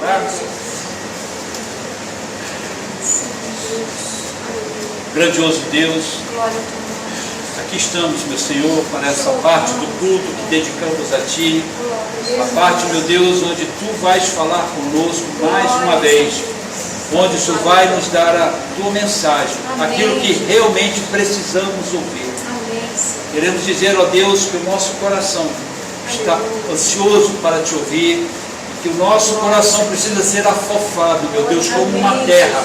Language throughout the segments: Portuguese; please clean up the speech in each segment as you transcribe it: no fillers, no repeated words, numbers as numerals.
Tá? Grandioso Deus, aqui estamos, meu Senhor, para essa parte do culto que dedicamos a Ti, a parte, meu Deus, onde Tu vais falar conosco mais uma vez, onde o Senhor vai nos dar a Tua mensagem, aquilo que realmente precisamos ouvir. Queremos dizer, ó Deus, que o nosso coração está ansioso para Te ouvir, que o nosso coração precisa ser afofado, meu Deus, como uma terra,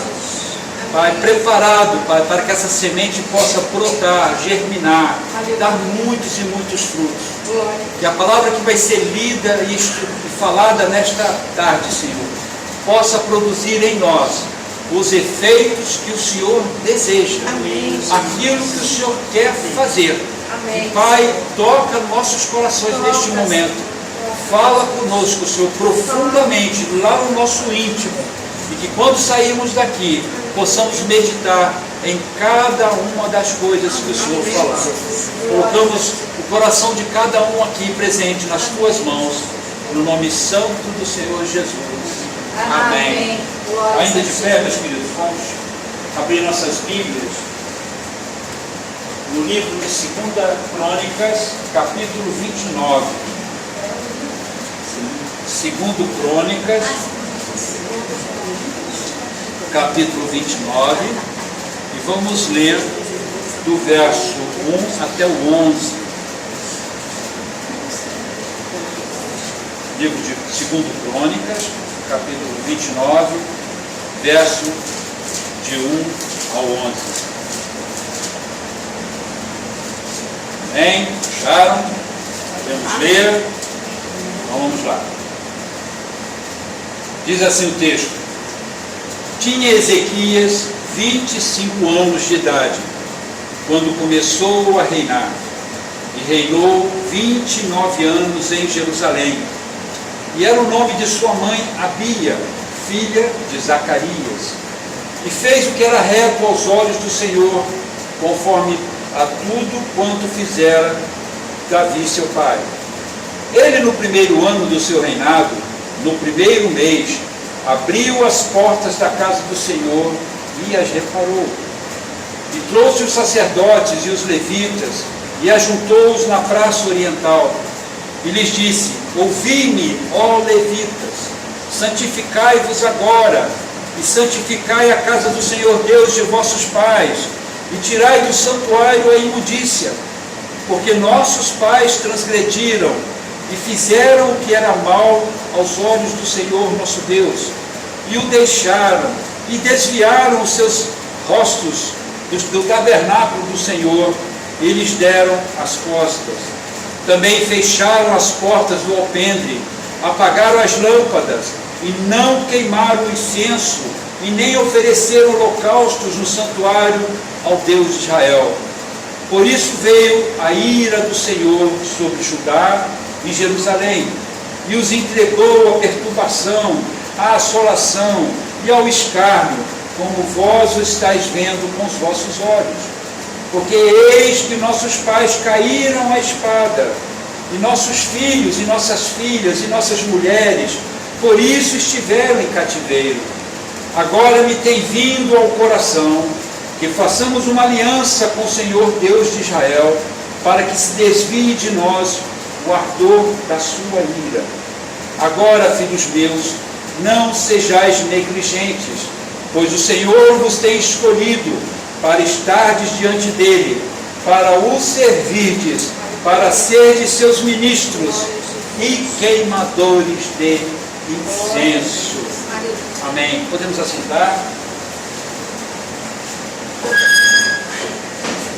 Pai, preparado, Pai, para que essa semente possa brotar, germinar, dar muitos e muitos frutos. Que a palavra que vai ser lida e falada nesta tarde, Senhor, possa produzir em nós os efeitos que o Senhor deseja, aquilo que o Senhor quer fazer. E, Pai, toca nossos corações neste momento. Fala conosco, Senhor, profundamente, lá no nosso íntimo. E que quando sairmos daqui, possamos meditar em cada uma das coisas que o Senhor falar. Colocamos o coração de cada um aqui presente nas Tuas mãos, no nome santo do Senhor Jesus. Amém. Ainda de pé, meus queridos, vamos abrir nossas Bíblias no livro de 2 Crônicas, capítulo 29. 2 Crônicas, capítulo 29, e vamos ler do verso 1 até o 11. Livro de 2 Crônicas, capítulo 29, verso de 1 ao 11. Amém? Acharam? Podemos ler? Então vamos lá. Diz assim o texto: Tinha Ezequias 25 anos de idade, quando começou a reinar, e reinou 29 anos em Jerusalém. E era o nome de sua mãe Abia, filha de Zacarias. E fez o que era reto aos olhos do Senhor, conforme a tudo quanto fizera Davi seu pai. Ele, no primeiro ano do seu reinado, no primeiro mês, abriu as portas da casa do Senhor e as reparou. E trouxe os sacerdotes e os levitas e ajuntou-os na praça oriental. E lhes disse: Ouvi-me, ó levitas, santificai-vos agora, e santificai a casa do Senhor Deus de vossos pais, e tirai do santuário a imundícia, porque nossos pais transgrediram e fizeram o que era mal aos olhos do Senhor nosso Deus, e o deixaram, e desviaram os seus rostos do tabernáculo do Senhor, e lhes deram as costas. Também fecharam as portas do alpendre, apagaram as lâmpadas, e não queimaram o incenso, e nem ofereceram holocaustos no santuário ao Deus de Israel. Por isso veio a ira do Senhor sobre Judá e Jerusalém, e os entregou à perturbação, à assolação e ao escárnio, como vós o estáis vendo com os vossos olhos. Porque eis que nossos pais caíram à espada, e nossos filhos e nossas filhas e nossas mulheres, por isso estiveram em cativeiro. Agora me tem vindo ao coração que façamos uma aliança com o Senhor Deus de Israel, para que se desvie de nós o ardor da sua ira. Agora, filhos meus, não sejais negligentes, pois o Senhor vos tem escolhido para estardes diante dele, para o servirdes, para serdes seus ministros e queimadores de incenso. Amém. Podemos assentar?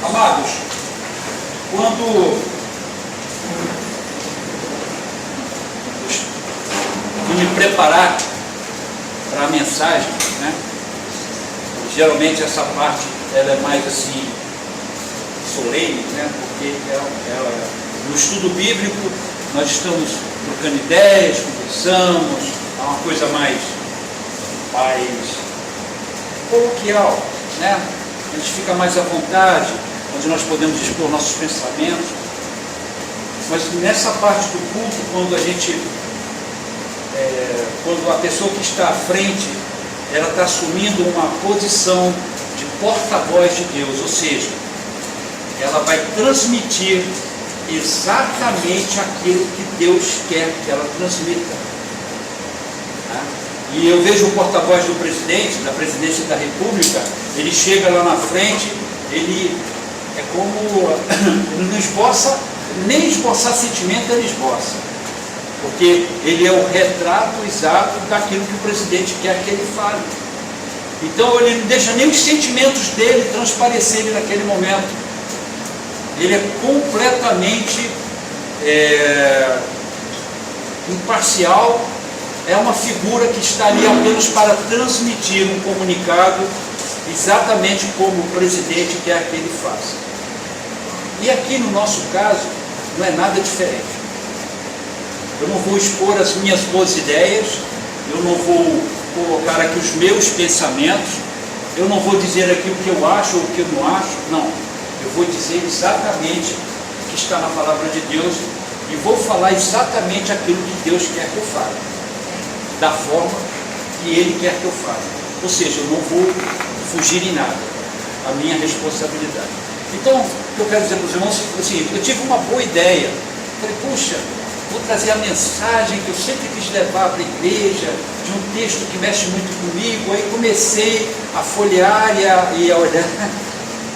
Amados, quando me preparar para a mensagem, né? Geralmente essa parte ela é mais assim solene, né? Porque no estudo bíblico nós estamos trocando ideias, conversamos, é uma coisa mais coloquial, né? A gente fica mais à vontade, onde nós podemos expor nossos pensamentos. Mas nessa parte do culto, quando a gente quando a pessoa que está à frente, ela está assumindo uma posição de porta-voz de Deus, ou seja, ela vai transmitir exatamente aquilo que Deus quer que ela transmita. E eu vejo o porta-voz do presidente, da presidência da República, ele chega lá na frente, ele é como, ele não esboça, nem esboçar sentimento ele esboça, porque ele é o retrato exato daquilo que o presidente quer que ele fale. Então ele não deixa nem os sentimentos dele transparecerem naquele momento. Ele é completamente imparcial, é uma figura que está ali apenas para transmitir um comunicado exatamente como o presidente quer que ele faça. E aqui no nosso caso não é nada diferente. Eu não vou expor as minhas boas ideias, eu não vou colocar aqui os meus pensamentos, eu não vou dizer aqui o que eu acho ou o que eu não acho, não. Eu vou dizer exatamente o que está na palavra de Deus e vou falar exatamente aquilo que Deus quer que eu fale, da forma que Ele quer que eu fale. Ou seja, eu não vou fugir em nada, a minha responsabilidade. Então, o que eu quero dizer para os irmãos é o seguinte: eu tive uma boa ideia, falei, puxa, vou trazer a mensagem que eu sempre quis levar para a igreja, de um texto que mexe muito comigo. Aí comecei a folhear e a olhar,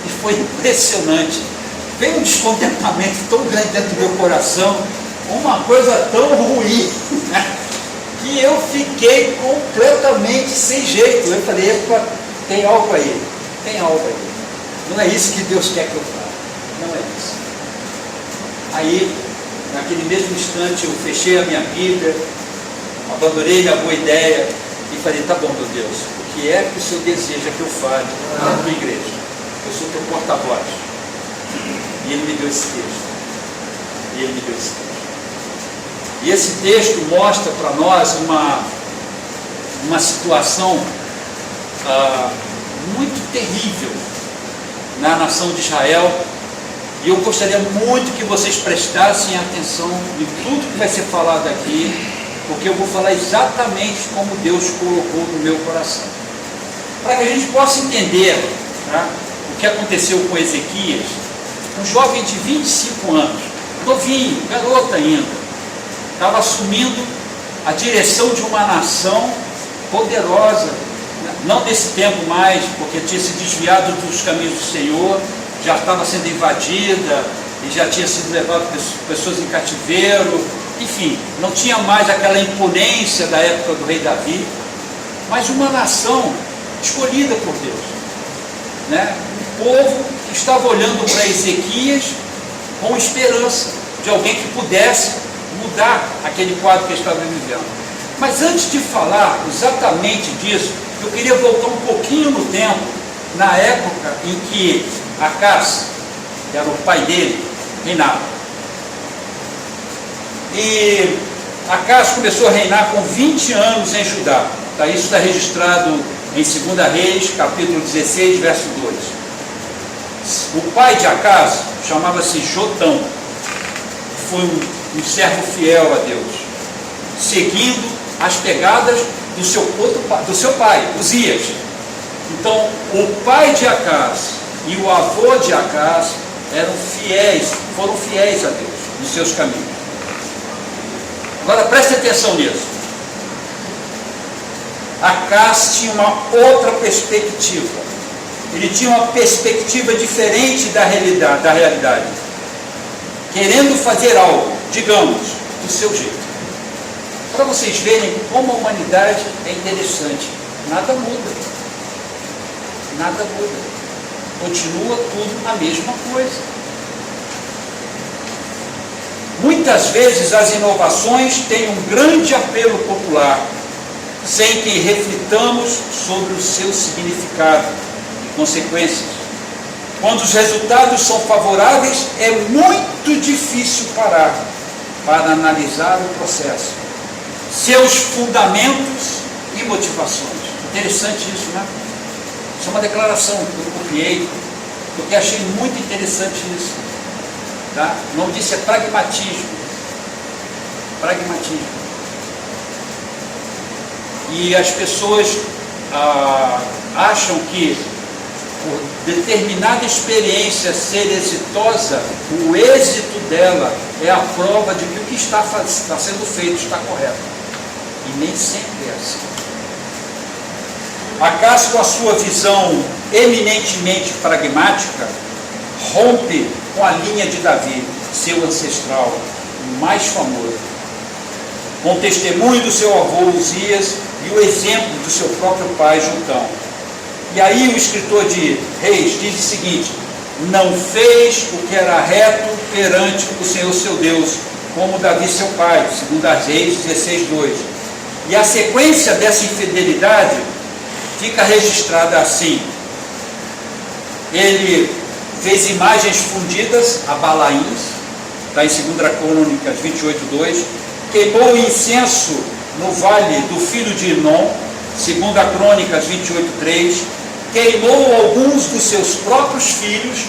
e foi impressionante. Veio um descontentamento tão grande dentro do meu coração, uma coisa tão ruim, né? Que eu fiquei completamente sem jeito. Eu falei, epa, tem algo aí, tem algo aí. Não é isso que Deus quer que eu fale, não é isso. Aí, naquele mesmo instante, eu fechei a minha Bíblia, abandonei minha boa ideia e falei, tá bom, meu Deus, o que é que o Senhor deseja que eu fale na tua igreja? Eu sou teu porta-voz. E Ele me deu esse texto. E esse texto mostra para nós uma situação muito terrível na nação de Israel. E eu gostaria muito que vocês prestassem atenção em tudo que vai ser falado aqui, porque eu vou falar exatamente como Deus colocou no meu coração. Para que a gente possa entender, tá, o que aconteceu com Ezequias, um jovem de 25 anos, novinho, garoto ainda, estava assumindo a direção de uma nação poderosa, não nesse tempo mais, porque tinha se desviado dos caminhos do Senhor, já estava sendo invadida e já tinha sido levado pessoas em cativeiro, enfim, não tinha mais aquela imponência da época do rei Davi, mas uma nação escolhida por Deus, né? Um povo que estava olhando para Ezequias com esperança de alguém que pudesse mudar aquele quadro que eles estavam vivendo. Mas antes de falar exatamente disso, eu queria voltar um pouquinho no tempo, na época em que Acaz, que era o pai dele, reinava. E Acaz começou a reinar com 20 anos em Judá. Isso está registrado em 2 Reis, capítulo 16, verso 2. O pai de Acaz chamava-se Jotão, foi um servo fiel a Deus, seguindo as pegadas do seu pai, Uzias. Então, o pai de Acaz e o avô de Acaz foram fiéis a Deus nos seus caminhos. Agora preste atenção nisso. Acaz tinha uma outra perspectiva. Ele tinha uma perspectiva diferente da realidade. Querendo fazer algo, digamos, do seu jeito. Para vocês verem como a humanidade é interessante. Nada muda. Nada muda. Continua tudo a mesma coisa. Muitas vezes as inovações têm um grande apelo popular, sem que reflitamos sobre o seu significado e consequências. Quando os resultados são favoráveis, é muito difícil parar para analisar o processo, seus fundamentos e motivações. Interessante isso, né? Isso é uma declaração que eu copiei, porque achei muito interessante isso. Tá? O nome disso é pragmatismo. Pragmatismo. E as pessoas acham que por determinada experiência ser exitosa, o êxito dela é a prova de que o que está sendo feito está correto. E nem sempre é assim. Acaso com a sua visão eminentemente pragmática, rompe com a linha de Davi, seu ancestral, o mais famoso, com o testemunho do seu avô Uzias e o exemplo do seu próprio pai Jotão. E aí o escritor de Reis diz o seguinte: não fez o que era reto perante o Senhor seu Deus, como Davi seu pai, segundo as Reis 16:2. E a sequência dessa infidelidade fica registrada assim: ele fez imagens fundidas a Balaíns, está em 2 Crônicas 28:2, queimou incenso no vale do filho de Inom, 2 Crônicas 28:3, queimou alguns dos seus próprios filhos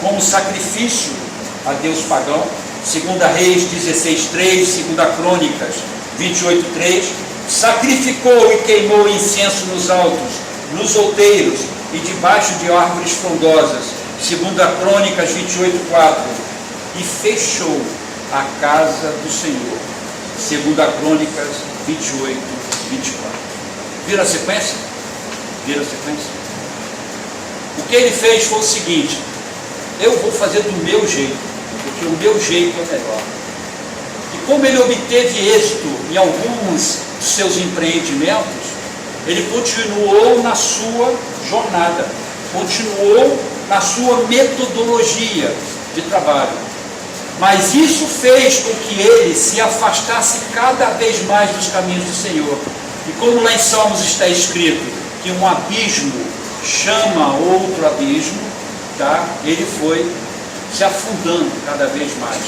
como sacrifício a Deus pagão, 2 Reis 16:3, 2 Crônicas 28:3, sacrificou e queimou incenso nos altos, nos outeiros e debaixo de árvores frondosas, 2 Crônicas 28:4, e fechou a casa do Senhor, 2 Crônicas 28:24. Vira a sequência? Vira a sequência? O que ele fez foi o seguinte: eu vou fazer do meu jeito, porque o meu jeito é melhor. E como ele obteve êxito em alguns dos seus empreendimentos, ele continuou na sua jornada, continuou na sua metodologia de trabalho. Mas isso fez com que ele se afastasse cada vez mais dos caminhos do Senhor. E como lá em Salmos está escrito que um abismo chama outro abismo, tá? Ele foi se afundando cada vez mais,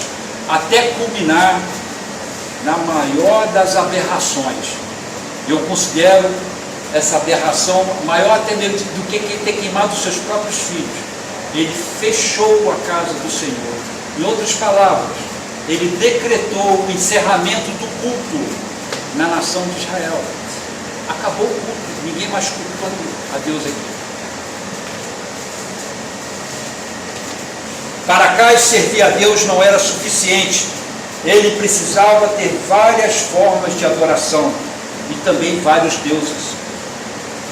até culminar na maior das aberrações. Eu considero essa aberração maior até mesmo do que ter queimado os seus próprios filhos. Ele fechou a casa do Senhor. Em outras palavras, ele decretou o encerramento do culto na nação de Israel. Acabou o culto, ninguém mais cultua a Deus aqui. Para Acais servir a Deus não era suficiente. Ele precisava ter várias formas de adoração e também vários deuses.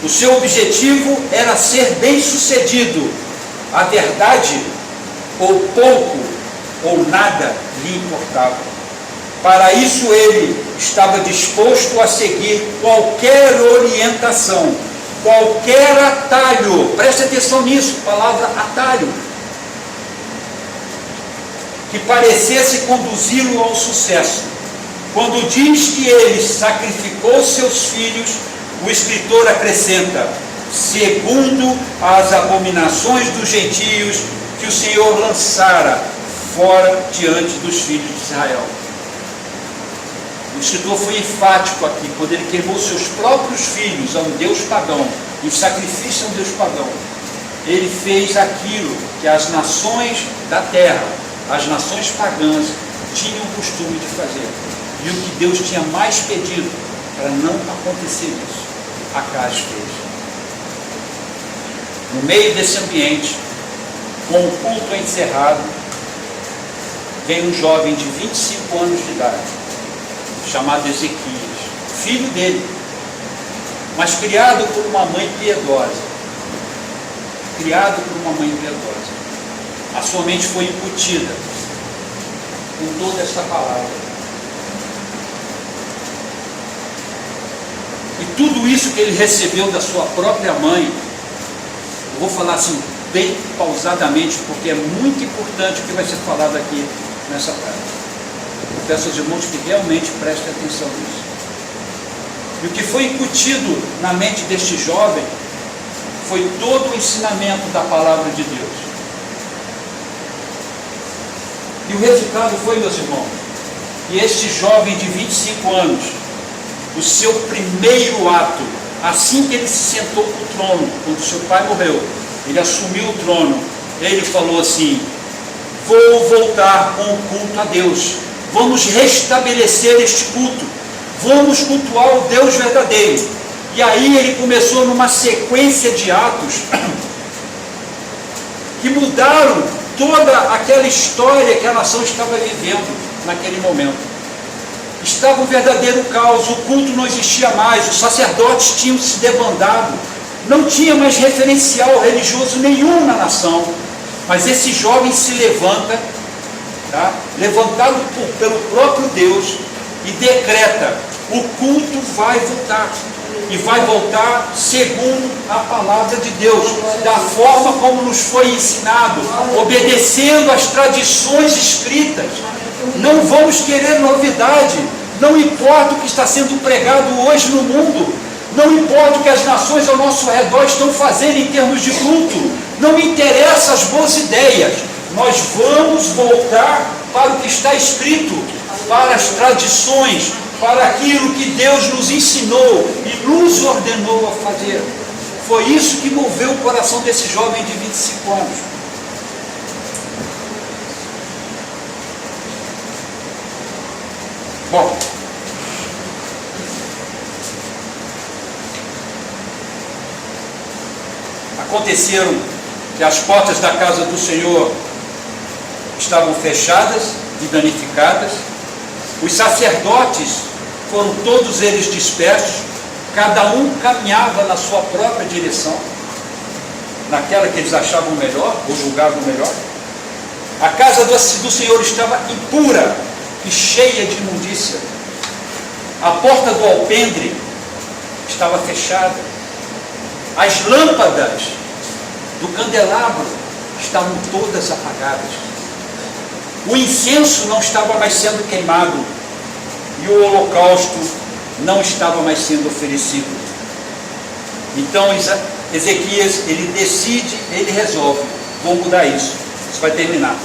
O seu objetivo era ser bem-sucedido. A verdade, ou pouco, ou nada lhe importava. Para isso ele estava disposto a seguir qualquer orientação, qualquer atalho. Preste atenção nisso, palavra atalho, que parecesse conduzi-lo ao sucesso. Quando diz que ele sacrificou seus filhos, o escritor acrescenta: segundo as abominações dos gentios que o Senhor lançara fora diante dos filhos de Israel. O escritor foi enfático aqui, quando ele queimou seus próprios filhos a um Deus pagão, em sacrifício a um Deus pagão. Ele fez aquilo que as nações da terra, as nações pagãs, tinham o costume de fazer. E o que Deus tinha mais pedido para não acontecer isso, Acais fez. No meio desse ambiente, com o culto encerrado, vem um jovem de 25 anos de idade, chamado Ezequias, filho dele, mas criado por uma mãe piedosa. Criado por uma mãe piedosa. A sua mente foi incutida com toda esta palavra. E tudo isso que ele recebeu da sua própria mãe, eu vou falar assim, bem pausadamente, porque é muito importante o que vai ser falado aqui nessa tarde. Eu peço aos irmãos que realmente prestem atenção nisso. E o que foi incutido na mente deste jovem foi todo o ensinamento da palavra de Deus. E o resultado foi, meus irmãos, que este jovem de 25 anos, o seu primeiro ato, assim que ele se sentou no trono, quando seu pai morreu, ele assumiu o trono, ele falou assim: vou voltar com o culto a Deus, vamos restabelecer este culto, vamos cultuar o Deus verdadeiro. E aí ele começou numa sequência de atos que mudaram toda aquela história que a nação estava vivendo naquele momento. Estava um verdadeiro caos, o culto não existia mais, os sacerdotes tinham se debandado, não tinha mais referencial religioso nenhum na nação. Mas esse jovem se levanta, tá? Levantado pelo próprio Deus, e decreta: o culto vai voltar. E vai voltar segundo a palavra de Deus, da forma como nos foi ensinado, obedecendo às tradições escritas. Não vamos querer novidade, não importa o que está sendo pregado hoje no mundo, não importa o que as nações ao nosso redor estão fazendo em termos de culto, não interessa as boas ideias, nós vamos voltar para o que está escrito, para as tradições, para aquilo que Deus nos ensinou e nos ordenou a fazer. Foi isso que moveu o coração desse jovem de 25 anos. Bom, aconteceram que as portas da casa do Senhor estavam fechadas e danificadas. Os sacerdotes foram todos eles dispersos, cada um caminhava na sua própria direção, naquela que eles achavam melhor, ou julgavam melhor. A casa do Senhor estava impura e cheia de imundícia. A porta do alpendre estava fechada. As lâmpadas do candelabro estavam todas apagadas. O incenso não estava mais sendo queimado e o holocausto não estava mais sendo oferecido. Então Ezequias, ele decide, ele resolve: vou mudar isso. Isso vai terminar.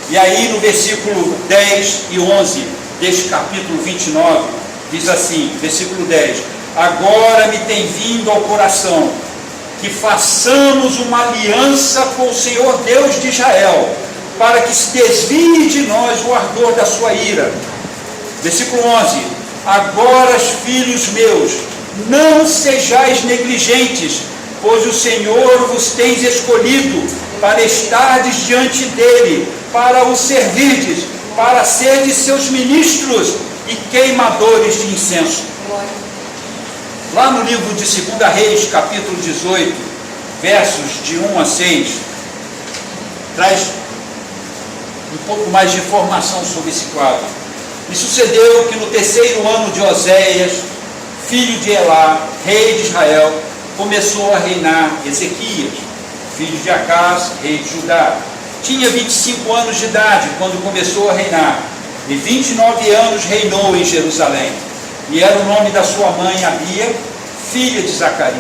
E aí no versículo 10 e 11 deste capítulo 29, diz assim, versículo 10: agora me tem vindo ao coração que façamos uma aliança com o Senhor Deus de Israel, para que se desvie de nós o ardor da sua ira. Versículo 11: agora, filhos meus, não sejais negligentes, pois o Senhor vos tem escolhido para estardes diante dele, para o servirdes, para serdes seus ministros e queimadores de incenso. Lá no livro de 2 Reis, capítulo 18, versos de 1 a 6, traz um pouco mais de informação sobre esse quadro. E sucedeu que no terceiro ano de Oséias, filho de Elá, rei de Israel, começou a reinar Ezequias, filho de Acás, rei de Judá. Tinha 25 anos de idade quando começou a reinar, e 29 anos reinou em Jerusalém. E era o nome da sua mãe Abia, filha de Zacarias,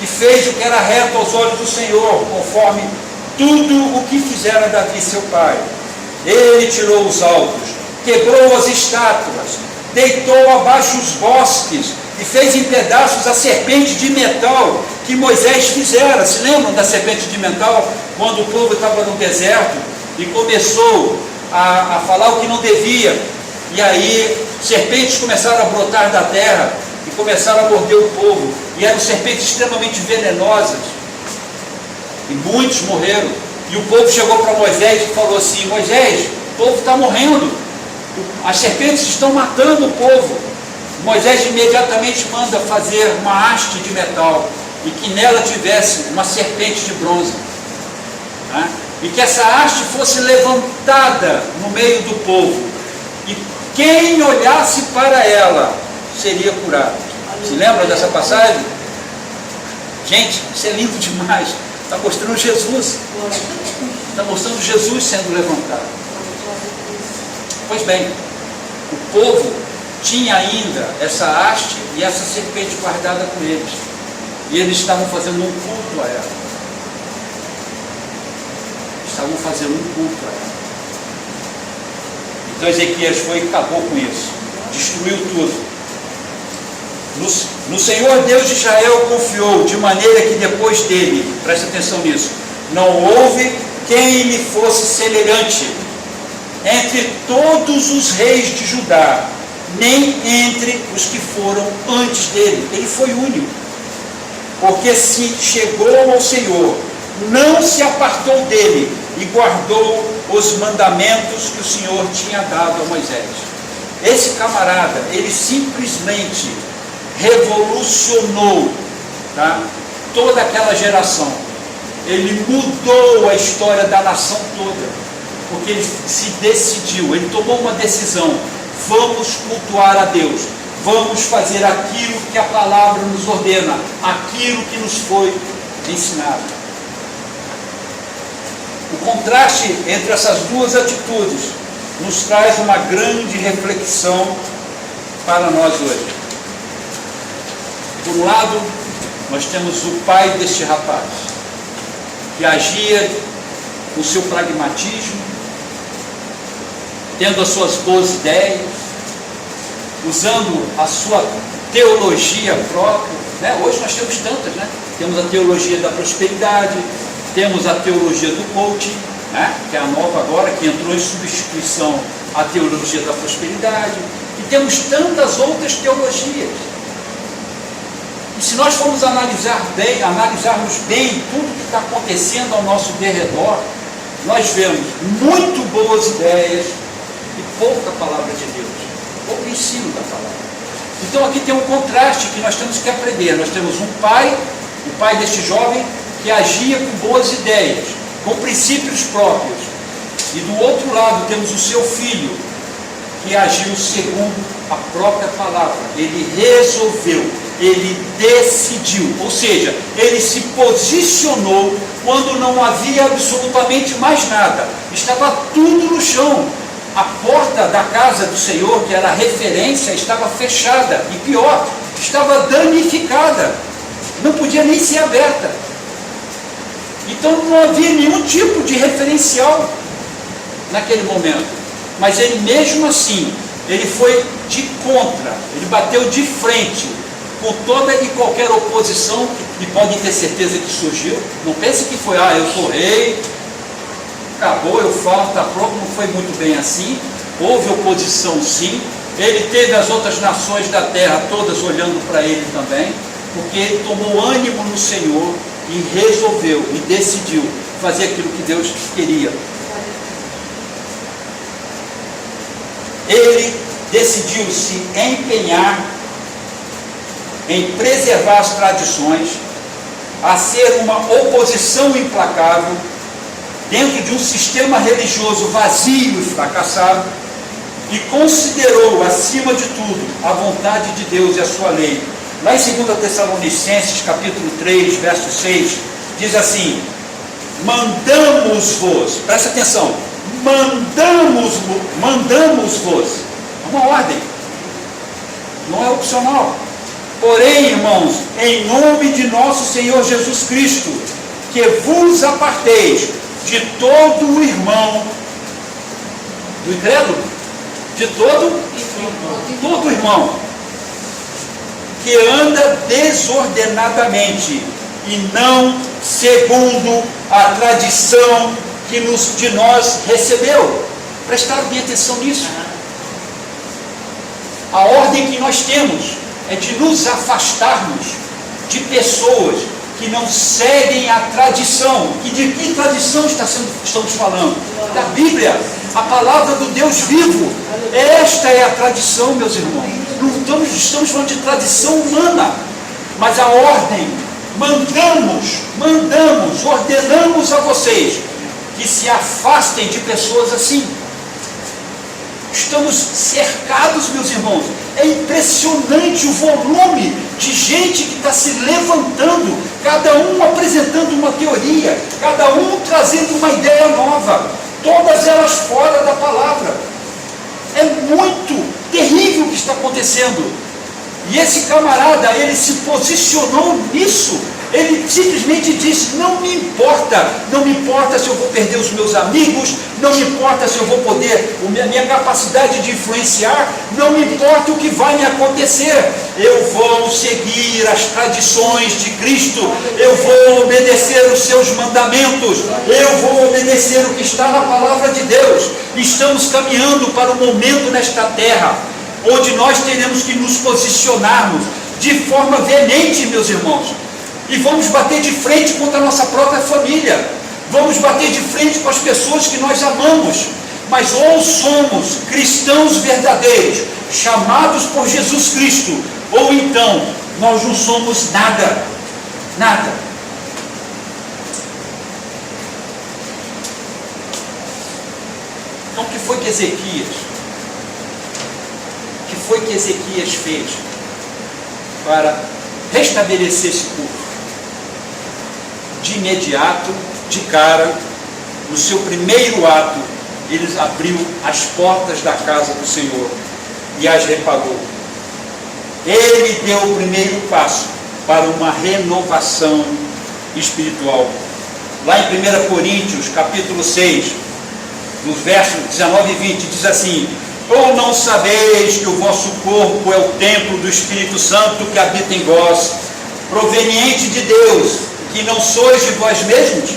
que fez o que era reto aos olhos do Senhor, conforme tudo o que fizera Davi seu pai. Ele tirou os altos, quebrou as estátuas, deitou abaixo os bosques e fez em pedaços a serpente de metal que Moisés fizera. Se lembram da serpente de metal? Quando o povo estava no deserto e começou a falar o que não devia, e aí serpentes começaram a brotar da terra e começaram a morder o povo, e eram serpentes extremamente venenosas, e muitos morreram. E o povo chegou para Moisés e falou assim: Moisés, o povo está morrendo, as serpentes estão matando o povo. Moisés imediatamente manda fazer uma haste de metal, e que nela tivesse uma serpente de bronze, né? E que essa haste fosse levantada no meio do povo, e quem olhasse para ela seria curado. Se lembra dessa passagem? Gente, isso é lindo demais. Está mostrando Jesus. Está mostrando Jesus sendo levantado. Pois bem, o povo tinha ainda essa haste e essa serpente guardada com eles. E eles estavam fazendo um culto a ela. Estavam fazendo um culto a ela. Então Ezequias foi e acabou com isso. Destruiu tudo. No Senhor Deus de Israel confiou, de maneira que depois dele, presta atenção nisso, não houve quem lhe fosse semelhante entre todos os reis de Judá, nem entre os que foram antes dele. Ele foi único, porque se chegou ao Senhor, não se apartou dele e guardou os mandamentos que o Senhor tinha dado a Moisés. Esse camarada, ele simplesmente revolucionou, tá, toda aquela geração. Ele mudou a história da nação toda, porque ele se decidiu, ele tomou uma decisão: vamos cultuar a Deus, vamos fazer aquilo que a palavra nos ordena, aquilo que nos foi ensinado. O contraste entre essas duas atitudes nos traz uma grande reflexão para nós hoje. Por um lado, nós temos o pai deste rapaz, que agia com o seu pragmatismo, tendo as suas boas ideias, usando a sua teologia própria, né? Hoje nós temos tantas, né? Temos a teologia da prosperidade, temos a teologia do coaching, né? Que é a nova agora, que entrou em substituição à teologia da prosperidade, e temos tantas outras teologias. E se nós formos analisarmos bem tudo que está acontecendo ao nosso derredor, nós vemos muito boas ideias e pouca palavra de Deus, pouco ensino da palavra. Então aqui tem um contraste que nós temos que aprender. Nós temos um pai, o pai deste jovem, que agia com boas ideias, com princípios próprios. E do outro lado temos o seu filho, que agiu segundo a própria palavra. Ele resolveu, ele decidiu, ou seja, ele se posicionou quando não havia absolutamente mais nada. Estava tudo no chão. A porta da casa do Senhor, que era a referência, estava fechada. E pior, estava danificada. Não podia nem ser aberta. Então não havia nenhum tipo de referencial naquele momento. Mas ele mesmo assim, ele foi de contra, ele bateu de frente com toda e qualquer oposição, e podem ter certeza que surgiu. Não pense que foi, eu sou rei, acabou, eu falo, está pronto. Não foi muito bem assim. Houve oposição sim. Ele teve as outras nações da terra todas olhando para ele também, porque ele tomou ânimo no Senhor e resolveu e decidiu fazer aquilo que Deus queria. Ele decidiu se empenhar em preservar as tradições, a ser uma oposição implacável dentro de um sistema religioso vazio e fracassado, e considerou acima de tudo a vontade de Deus e a sua lei. Lá em 2 Tessalonicenses capítulo 3, verso 6, diz assim: mandamos-vos, presta atenção, mandamos-vos, é uma ordem, não é opcional. Porém, irmãos, em nome de nosso Senhor Jesus Cristo, que vos aparteis de todo o irmão, do incrédulo, de todo irmão, que anda desordenadamente, e não segundo a tradição que de nós recebeu. Prestaram bem atenção nisso? A ordem que nós temos é de nos afastarmos de pessoas que não seguem a tradição. E de que tradição estamos falando? Da Bíblia, a palavra do Deus vivo. Esta é a tradição, meus irmãos. Não estamos falando de tradição humana, mas a ordem. Mandamos, ordenamos a vocês que se afastem de pessoas assim. Estamos cercados, meus irmãos. É impressionante o volume de gente que está se levantando, cada um apresentando uma teoria, cada um trazendo uma ideia nova, todas elas fora da palavra. É muito terrível o que está acontecendo. E esse camarada, ele se posicionou nisso. Ele simplesmente disse: não me importa se eu vou perder os meus amigos, não me importa se eu vou poder, a minha capacidade de influenciar, não me importa o que vai me acontecer, eu vou seguir as tradições de Cristo, eu vou obedecer os seus mandamentos, eu vou obedecer o que está na palavra de Deus. Estamos caminhando para um momento nesta terra onde nós teremos que nos posicionarmos de forma veemente, meus irmãos, e vamos bater de frente contra a nossa própria família, vamos bater de frente com as pessoas que nós amamos. Mas ou somos cristãos verdadeiros, chamados por Jesus Cristo, ou então nós não somos nada, nada. Então o que foi que Ezequias fez para restabelecer esse culto? De imediato, de cara, no seu primeiro ato, ele abriu as portas da casa do Senhor e as reparou. Ele deu o primeiro passo para uma renovação espiritual. Lá em 1 Coríntios, capítulo 6, nos versos 19 e 20, diz assim: ou não sabeis que o vosso corpo é o templo do Espírito Santo que habita em vós, proveniente de Deus, que não sois de vós mesmos?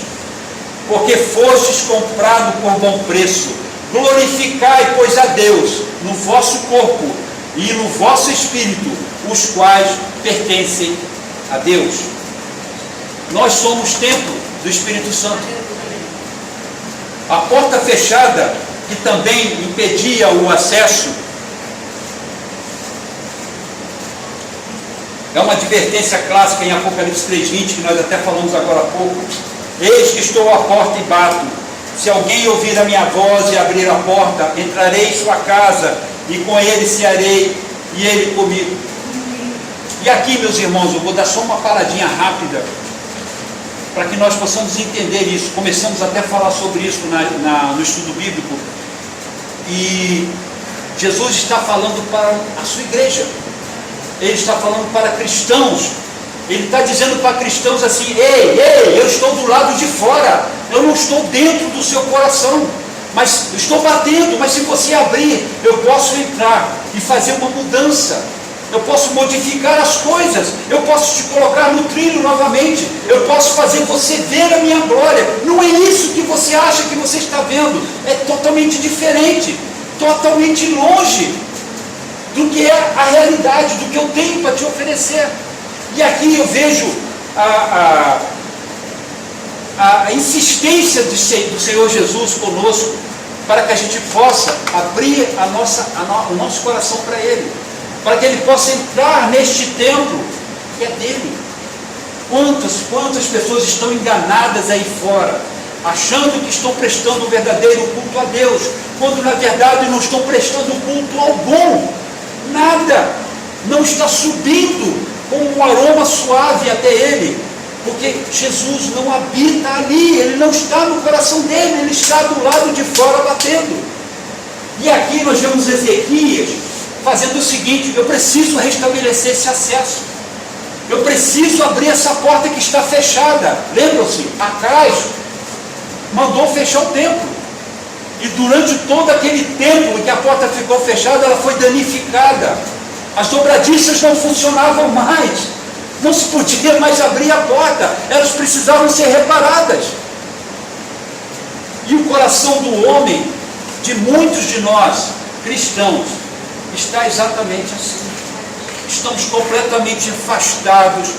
Porque fostes comprado por bom preço. Glorificai, pois, a Deus no vosso corpo e no vosso espírito, os quais pertencem a Deus. Nós somos templo do Espírito Santo. A porta fechada, que também impedia o acesso, é uma advertência clássica em Apocalipse 3:20, que nós até falamos agora há pouco. Eis que estou à porta e bato. Se alguém ouvir a minha voz e abrir a porta, entrarei em sua casa, e com ele cearei, e ele comigo. E aqui, meus irmãos, eu vou dar só uma paradinha rápida, para que nós possamos entender isso. Começamos até a falar sobre isso no estudo bíblico. E Jesus está falando para a sua igreja. Ele está falando para cristãos. Ele está dizendo para cristãos assim: ei, eu estou do lado de fora, eu não estou dentro do seu coração, mas estou batendo, mas se você abrir, eu posso entrar e fazer uma mudança, eu posso modificar as coisas, eu posso te colocar no trilho novamente, eu posso fazer você ver a minha glória. Não é isso que você acha que você está vendo, é totalmente diferente, totalmente longe do que é a realidade, do que eu tenho para te oferecer. E aqui eu vejo a insistência do Senhor Jesus conosco, para que a gente possa abrir o nosso coração para Ele, para que Ele possa entrar neste templo que é dele. Quantas pessoas estão enganadas aí fora, achando que estão prestando o verdadeiro culto a Deus, quando na verdade não estão prestando culto algum. Nada, não está subindo como um aroma suave até Ele, porque Jesus não habita ali, Ele não está no coração dele, Ele está do lado de fora batendo. E aqui nós vemos Ezequias fazendo o seguinte: eu preciso restabelecer esse acesso, eu preciso abrir essa porta que está fechada. Lembram-se, Acais mandou fechar o templo, e durante todo aquele tempo em que a porta ficou fechada, ela foi danificada. As dobradiças não funcionavam mais, não se podia mais abrir a porta, elas precisavam ser reparadas. E o coração do homem, de muitos de nós cristãos, está exatamente assim. Estamos completamente afastados,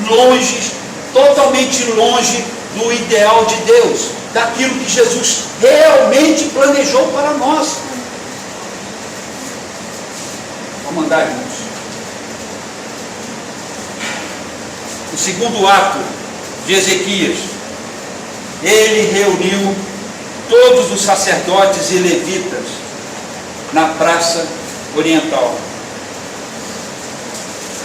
longe, totalmente longe do ideal de Deus, daquilo que Jesus realmente planejou para nós. Vamos andar, irmãos. O segundo ato de Ezequias, ele reuniu todos os sacerdotes e levitas na praça oriental.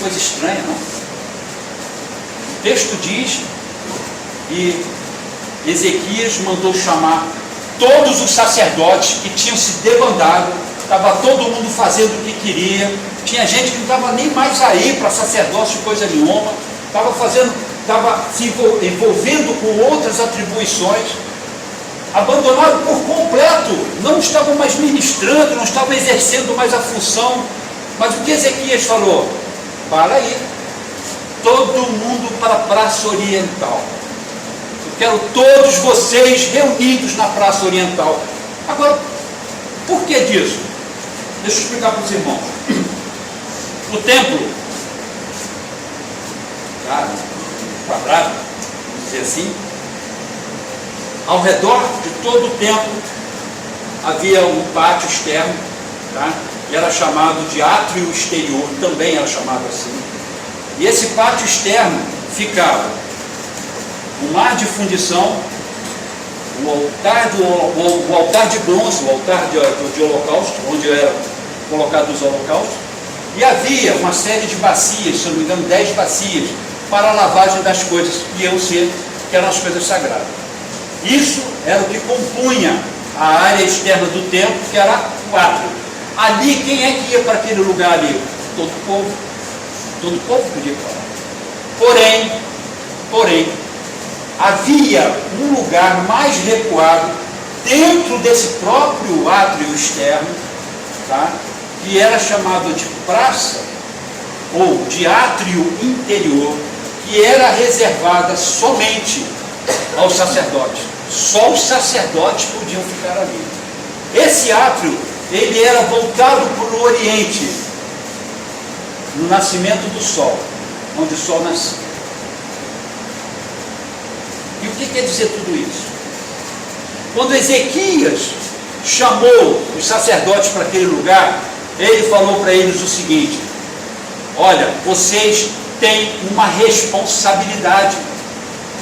Coisa estranha, não? O texto diz que Ezequias mandou chamar todos os sacerdotes que tinham se debandado. Estava todo mundo fazendo o que queria, tinha gente que não estava nem mais aí para sacerdócio, coisa nenhuma, estava se envolvendo com outras atribuições, abandonado por completo, não estavam mais ministrando, não estavam exercendo mais a função. Mas o que Ezequias falou? Para aí, todo mundo para a praça oriental. Eu quero todos vocês reunidos na praça oriental. Agora, por que disso? Deixa eu explicar para os irmãos. O templo, tá, quadrado, vamos dizer assim, ao redor de todo o templo havia um pátio externo, tá? E era chamado de átrio exterior, também era chamado assim. E esse pátio externo ficava o mar de fundição, o altar de bronze, o altar de holocausto, onde eram colocados os holocaustos, e havia uma série de bacias, se não me engano 10 bacias, para a lavagem das coisas que iam ser, que eram as coisas sagradas. Isso era o que compunha a área externa do templo, que era o átrio. Ali, quem é que ia para aquele lugar ali? Todo o povo. Todo o povo podia ir para lá. Porém, havia um lugar mais recuado, dentro desse próprio átrio externo, tá? Que era chamado de praça, ou de átrio interior, que era reservada somente aos sacerdotes. Só os sacerdotes podiam ficar ali. Esse átrio, ele era voltado para o oriente, no nascimento do sol, onde o sol nascia. E o que quer dizer tudo isso? Quando Ezequias chamou os sacerdotes para aquele lugar, ele falou para eles o seguinte: olha, vocês têm uma responsabilidade,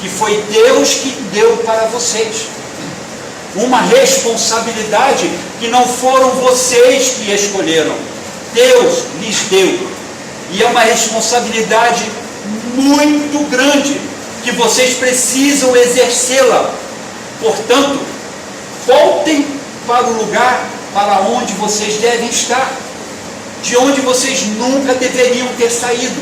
que foi Deus que deu para vocês. Uma responsabilidade que não foram vocês que escolheram, Deus lhes deu. E é uma responsabilidade muito grande, que vocês precisam exercê-la. Portanto, voltem para o lugar para onde vocês devem estar, de onde vocês nunca deveriam ter saído.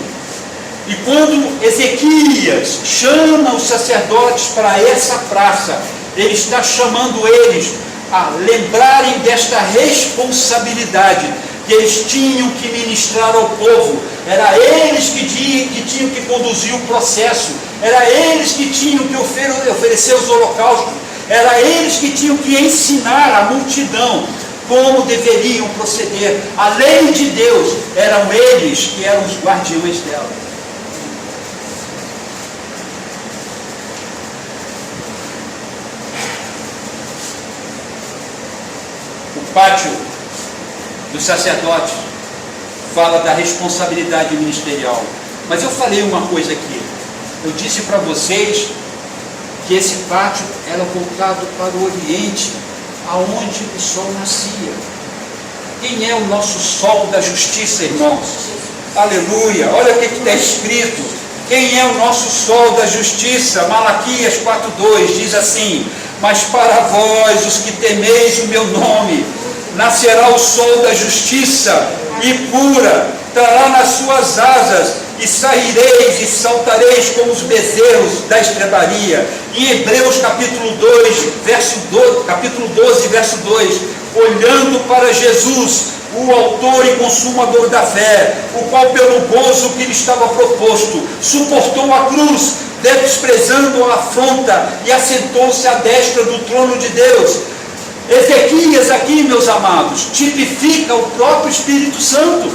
E quando Ezequias chama os sacerdotes para essa praça, ele está chamando eles a lembrarem desta responsabilidade, que eles tinham que ministrar ao povo. Era eles que tinham que conduzir o processo, era eles que tinham que oferecer os holocaustos, era eles que tinham que ensinar a multidão como deveriam proceder. A lei de Deus, eram eles que eram os guardiões dela. O pátio dos sacerdotes fala da responsabilidade ministerial. Mas eu falei uma coisa aqui. Eu disse para vocês que esse pátio era voltado para o oriente, aonde o sol nascia. Quem é o nosso sol da justiça, irmãos? Aleluia! Olha o que está escrito. Quem é o nosso sol da justiça? Malaquias 4:2 diz assim: mas para vós, os que temeis o meu nome, nascerá o sol da justiça e cura, trará nas suas asas, e saireis e saltareis como os bezerros da estrebaria. Em Hebreus capítulo 12, verso 2, olhando para Jesus, o autor e consumador da fé, o qual pelo gozo que lhe estava proposto, suportou a cruz, desprezando a afronta, e assentou-se à destra do trono de Deus. Ezequias aqui, meus amados, tipifica o próprio Espírito Santo,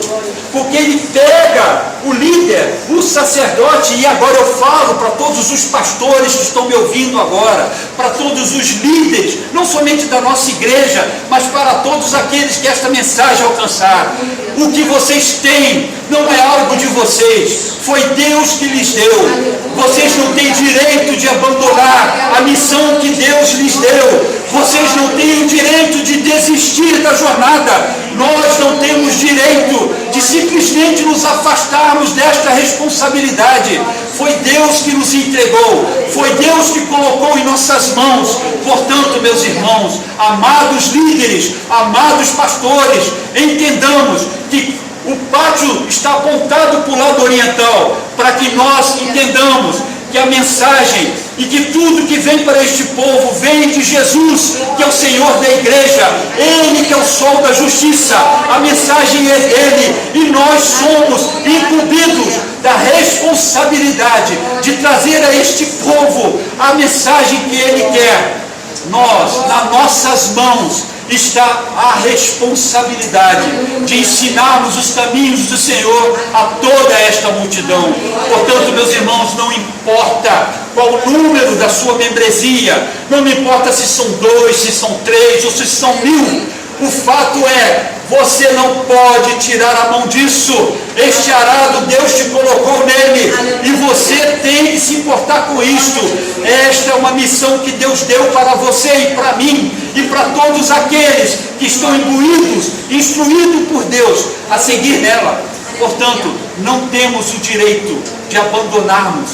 porque ele pega o líder, o sacerdote, e agora eu falo para todos os pastores que estão me ouvindo agora, para todos os líderes, não somente da nossa igreja, mas para todos aqueles que esta mensagem alcançar. O que vocês têm não é algo de vocês, foi Deus que lhes deu. Vocês não têm direito de abandonar a missão que Deus lhes deu. Vocês não têm o direito de desistir da jornada. Nós não temos direito de simplesmente nos afastarmos desta responsabilidade. Foi Deus que nos entregou, foi Deus que colocou em nossas mãos. Portanto, meus irmãos, amados líderes, amados pastores, entendamos que o pátio está apontado para o lado oriental, para que nós entendamos que a mensagem e que tudo que vem para este povo vem de Jesus, que é o Senhor da igreja, Ele que é o sol da justiça. A mensagem é dele, e nós somos incumbidos da responsabilidade de trazer a este povo a mensagem que Ele quer. Nós, nas nossas mãos, está a responsabilidade de ensinarmos os caminhos do Senhor a toda esta multidão. Portanto, meus irmãos, não importa qual o número da sua membresia, não me importa se são 2, se são 3 ou se são 1000, o fato é, você não pode tirar a mão disso. Este arado Deus te colocou nele e você tem que se importar com isto. Esta é uma missão que Deus deu para você e para mim e para todos aqueles que estão imbuídos, instruídos por Deus a seguir nela. Portanto, não temos o direito de abandonarmos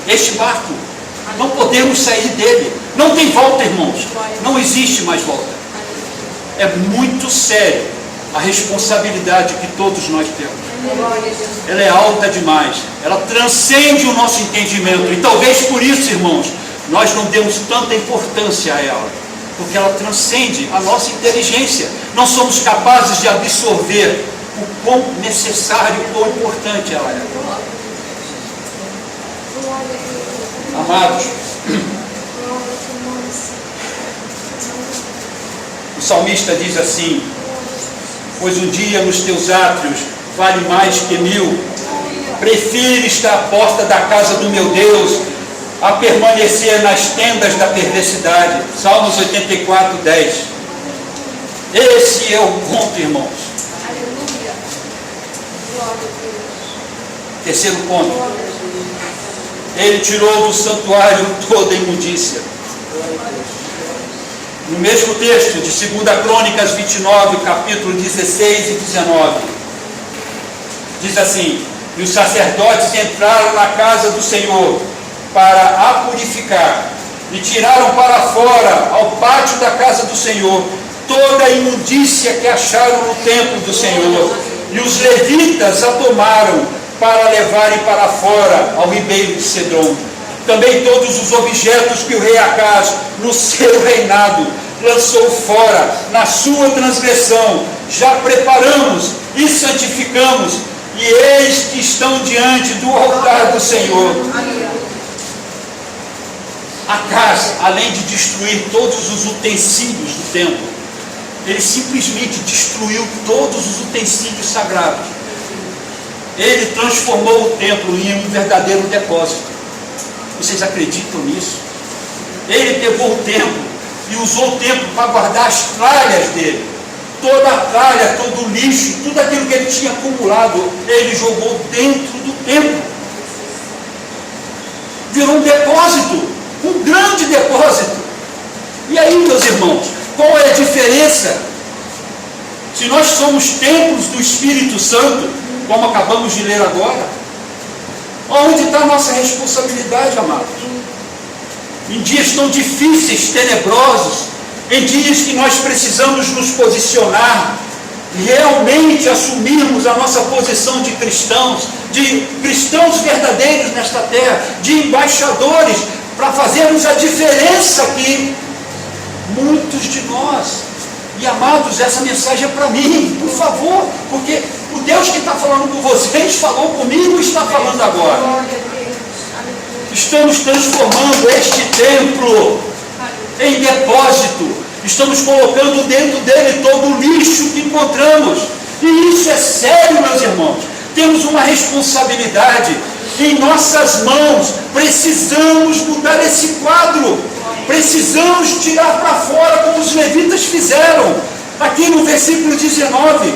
este barco. Não podemos sair dele. Não tem volta, irmãos. Não existe mais volta. É muito sério a responsabilidade que todos nós temos. Ela é alta demais. Ela transcende o nosso entendimento. E talvez por isso, irmãos, nós não demos tanta importância a ela. Porque ela transcende a nossa inteligência. Não somos capazes de absorver o quão necessário, o quão importante ela é. Amados, o salmista diz assim: pois um dia nos teus átrios vale mais que 1000. Prefiro estar à porta da casa do meu Deus a permanecer nas tendas da perversidade. Salmos 84, 10. Esse é o ponto, irmãos. Terceiro ponto. Ele tirou do santuário toda a imundícia. No mesmo texto de 2 Crônicas 29, capítulo 16 e 19, diz assim: e os sacerdotes entraram na casa do Senhor para a purificar, e tiraram para fora, ao pátio da casa do Senhor, toda a imundícia que acharam no templo do Senhor, e os levitas a tomaram para levarem para fora ao ribeiro de Cedron. Também todos os objetos que o rei Acaz, no seu reinado, lançou fora na sua transgressão, já preparamos e santificamos, e eis que estão diante do altar do Senhor. Acaz, além de destruir todos os utensílios do templo, ele simplesmente destruiu todos os utensílios sagrados. Ele transformou o templo em um verdadeiro depósito. Vocês acreditam nisso? Ele pegou o templo e usou o templo para guardar as tralhas dele. Toda a tralha, todo o lixo, tudo aquilo que ele tinha acumulado, ele jogou dentro do templo. Virou um depósito, um grande depósito. E aí, meus irmãos, qual é a diferença? Se nós somos templos do Espírito Santo, como acabamos de ler agora, onde está a nossa responsabilidade, amados? Em dias tão difíceis, tenebrosos, em dias que nós precisamos nos posicionar, realmente assumirmos a nossa posição de cristãos verdadeiros nesta terra, de embaixadores, para fazermos a diferença aqui. Muitos de nós, e amados, essa mensagem é para mim, por favor, porque o Deus que está falando com vocês, falou comigo e está falando agora. Estamos transformando este templo em depósito. Estamos colocando dentro dele todo o lixo que encontramos. E isso é sério, meus irmãos. Temos uma responsabilidade em nossas mãos. Precisamos mudar esse quadro. Precisamos tirar para fora como os levitas fizeram. Aqui no versículo 19,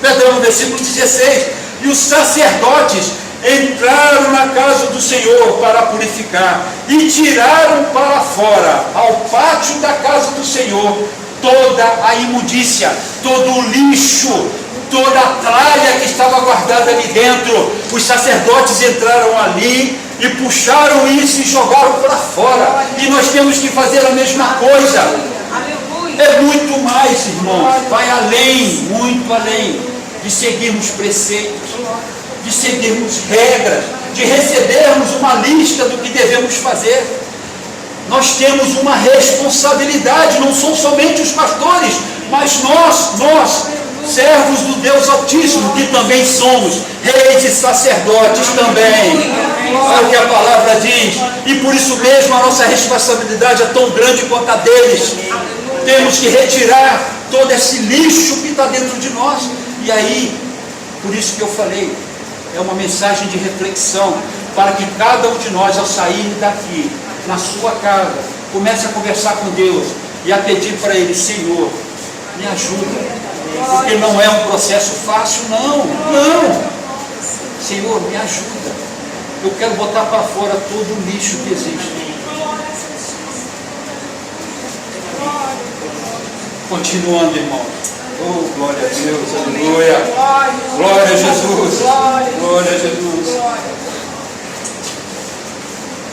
perdão, no versículo 16. E os sacerdotes entraram na casa do Senhor para purificar, e tiraram para fora, ao pátio da casa do Senhor, toda a imundícia, todo o lixo, toda a tralha que estava guardada ali dentro. Os sacerdotes entraram ali e puxaram isso e jogaram para fora. E nós temos que fazer a mesma coisa. É muito mais, irmãos, vai além, muito além de seguirmos preceitos, de seguirmos regras, de recebermos uma lista do que devemos fazer. Nós temos uma responsabilidade, não são somente os pastores, mas nós, servos do Deus Altíssimo, que também somos reis e sacerdotes também. Olha o que a palavra diz. E por isso mesmo a nossa responsabilidade é tão grande quanto a deles. Temos que retirar todo esse lixo que está dentro de nós. E aí, por isso que eu falei, é uma mensagem de reflexão, para que cada um de nós, ao sair daqui, na sua casa, comece a conversar com Deus e a pedir para Ele: Senhor, me ajuda. Porque não é um processo fácil, não. Senhor, me ajuda. Eu quero botar para fora todo o lixo que existe. Continuando, irmão. Oh, glória a Deus, aleluia. Glória a Jesus. Glória a Jesus.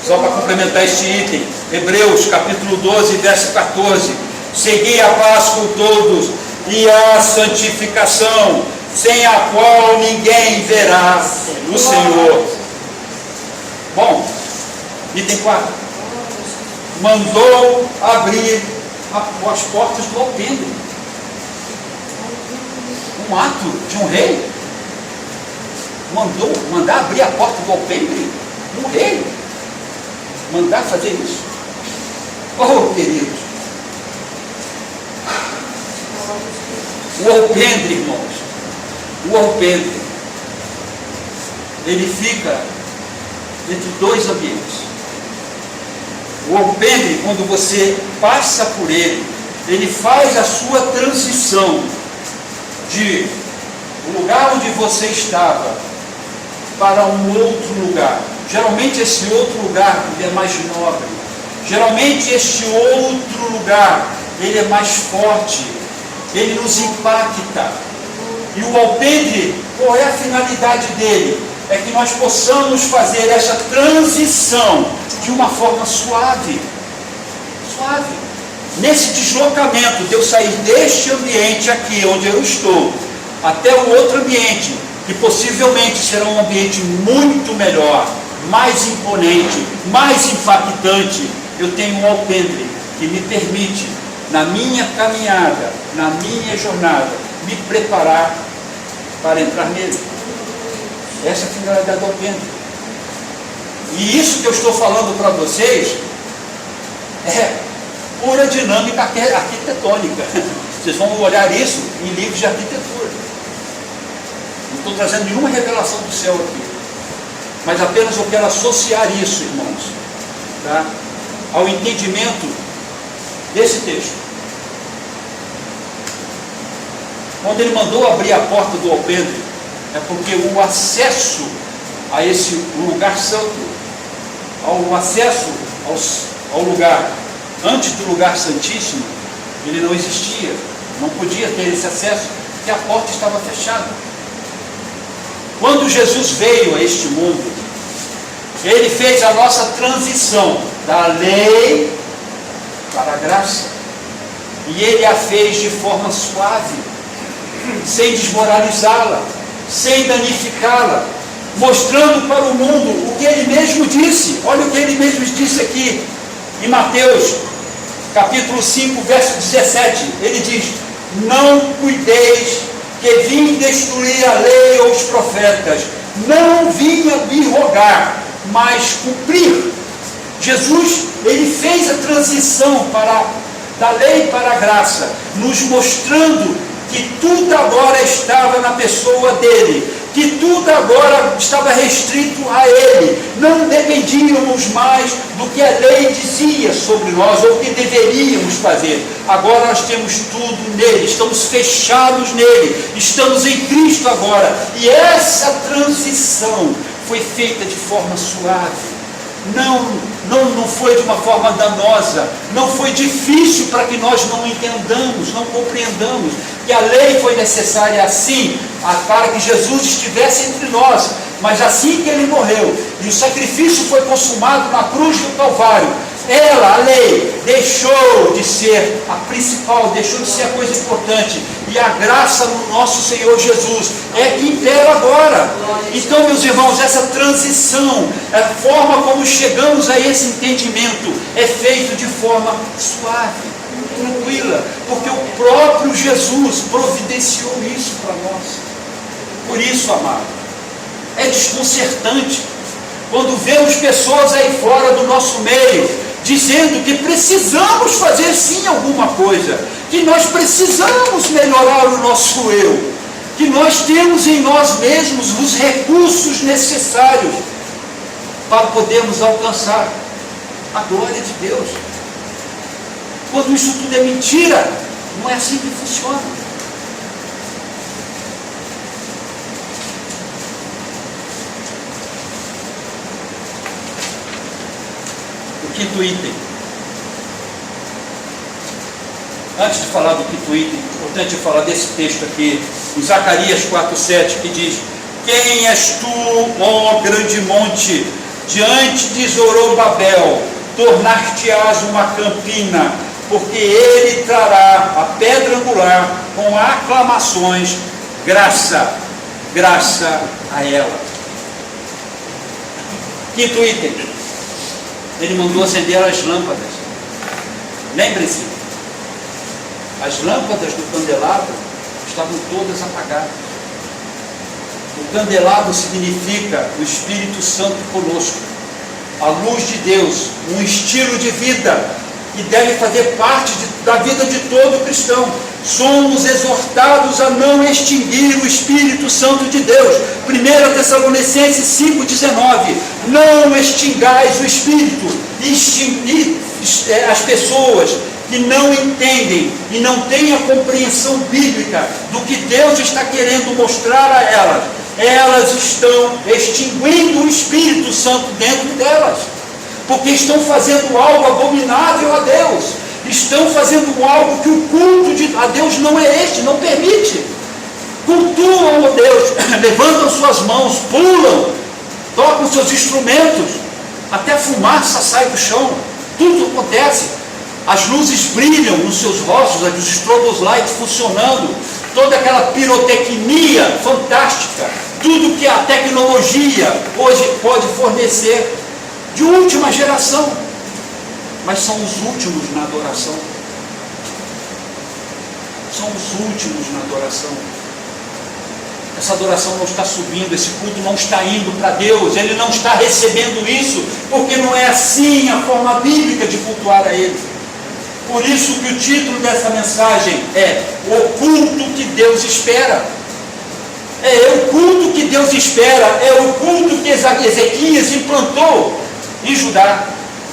Só para complementar este item, Hebreus capítulo 12, verso 14. Segui a paz com todos e a santificação, sem a qual ninguém verá o Senhor. Bom, item 4. Mandou abrir as portas do alpendre. Um ato de um rei. Mandar abrir a porta do alpendre. Um rei. Mandar fazer isso. Oh, queridos. O alpendre, irmãos. O alpendre. Ele fica entre dois ambientes. O alpendre, quando você passa por ele, ele faz a sua transição de o lugar onde você estava para um outro lugar. Geralmente esse outro lugar ele é mais nobre. Geralmente este outro lugar ele é mais forte. Ele nos impacta. E o alpendre, qual é a finalidade dele? É que nós possamos fazer essa transição de uma forma suave. Suave. Nesse deslocamento de eu sair deste ambiente aqui, onde eu estou, até o outro ambiente, que possivelmente será um ambiente muito melhor, mais imponente, mais impactante, eu tenho um alpendre que me permite, na minha caminhada, na minha jornada, me preparar para entrar nele. Essa é a finalidade do alpendre. E isso que eu estou falando para vocês é pura dinâmica arquitetônica. Vocês vão olhar isso em livros de arquitetura. Não estou trazendo nenhuma revelação do céu aqui, mas apenas eu quero associar isso, irmãos, tá? Ao entendimento desse texto. Quando ele mandou abrir a porta do alpendre, é porque o acesso a esse lugar santo, ao acesso ao lugar antes do lugar santíssimo, ele não existia, não podia ter esse acesso, porque a porta estava fechada. Quando Jesus veio a este mundo, ele fez a nossa transição da lei para a graça, e ele a fez de forma suave, sem desmoralizá-la, sem danificá-la, mostrando para o mundo o que ele mesmo disse. Olha o que ele mesmo disse aqui em Mateus capítulo 5, verso 17. Ele diz: não cuideis que vim destruir a lei ou os profetas, não vim a me rogar, mas cumprir. Jesus, ele fez a transição da lei para a graça, nos mostrando que tudo agora estava na pessoa dele, que tudo agora estava restrito a ele. Não dependíamos mais do que a lei dizia sobre nós, ou o que deveríamos fazer. Agora nós temos tudo nele, estamos fechados nele, estamos em Cristo agora. E essa transição foi feita de forma suave. Não foi de uma forma danosa, não foi difícil para que nós não entendamos, não compreendamos que a lei foi necessária assim, para que Jesus estivesse entre nós, mas assim que ele morreu e o sacrifício foi consumado na cruz do Calvário, ela, a lei, deixou de ser a principal, deixou de ser a coisa importante, e a graça no nosso Senhor Jesus é que impera agora. Então, meus irmãos, essa transição, a forma como chegamos a esse entendimento, é feito de forma suave, tranquila, porque o próprio Jesus providenciou isso para nós. Por isso, amado, é desconcertante quando vemos pessoas aí fora do nosso meio dizendo que precisamos fazer sim alguma coisa, que nós precisamos melhorar o nosso eu, que nós temos em nós mesmos os recursos necessários para podermos alcançar a glória de Deus. Quando isso tudo é mentira, não é assim que funciona. O quinto item. Antes de falar do quinto item, é importante eu falar desse texto aqui, em Zacarias 4,7, que diz: quem és tu, ó grande monte, diante de Zorobabel, tornar-te-ás uma campina, porque ele trará a pedra angular com aclamações, graça a ela. Quinto item, ele mandou acender as lâmpadas. Lembre-se, as lâmpadas do candelabro estavam todas apagadas. O candelabro significa o Espírito Santo conosco, a luz de Deus, um estilo de vida que deve fazer parte da vida de todo cristão. Somos exortados a não extinguir o Espírito Santo de Deus. 1 Tessalonicenses 5,19: não extingais o Espírito. As pessoas que não entendem e não têm a compreensão bíblica do que Deus está querendo mostrar a elas estão extinguindo o Espírito Santo dentro delas, porque estão fazendo algo abominável a Deus, estão fazendo algo que o culto a Deus não é este, não permite. Cultuam a Deus, levantam suas mãos, pulam, tocam seus instrumentos, até a fumaça sai do chão, tudo acontece. As luzes brilham nos seus rostos, os stroboslights funcionando, toda aquela pirotecnia fantástica, tudo que a tecnologia hoje pode fornecer, de última geração, mas são os últimos na adoração. São os últimos na adoração. Essa adoração não está subindo, esse culto não está indo para Deus, ele não está recebendo isso, porque não é assim a forma bíblica de cultuar a Ele. Por isso que o título dessa mensagem é o culto que Deus espera. É o culto que Deus espera, é o culto que Ezequias implantou em Judá.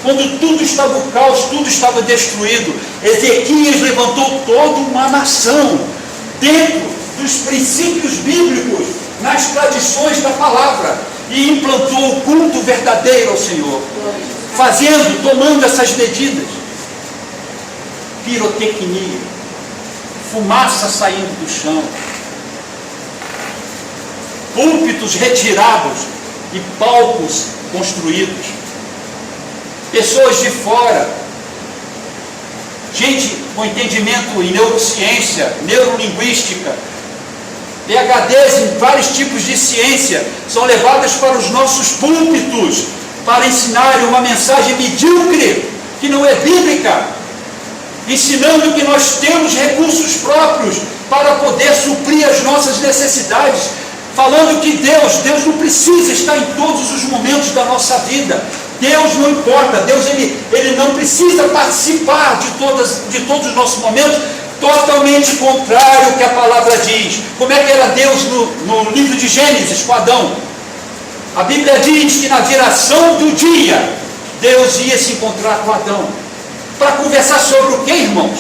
Quando tudo estava o caos, tudo estava destruído, Ezequias levantou toda uma nação dentro dos princípios bíblicos, nas tradições da palavra, e implantou o culto verdadeiro ao Senhor, tomando essas medidas. Pirotecnia, fumaça saindo do chão, púlpitos retirados e palcos construídos, pessoas de fora, gente com entendimento em neurociência, neurolinguística, PhDs em vários tipos de ciência, são levadas para os nossos púlpitos para ensinarem uma mensagem medíocre, que não é bíblica, ensinando que nós temos recursos próprios para poder suprir as nossas necessidades, falando que Deus não precisa estar em todos os momentos da nossa vida. Deus não importa, Deus ele não precisa participar de todos os nossos momentos, totalmente contrário ao que a palavra diz. Como é que era Deus no livro de Gênesis com Adão? A Bíblia diz que na viração do dia, Deus ia se encontrar com Adão, para conversar sobre o que, irmãos?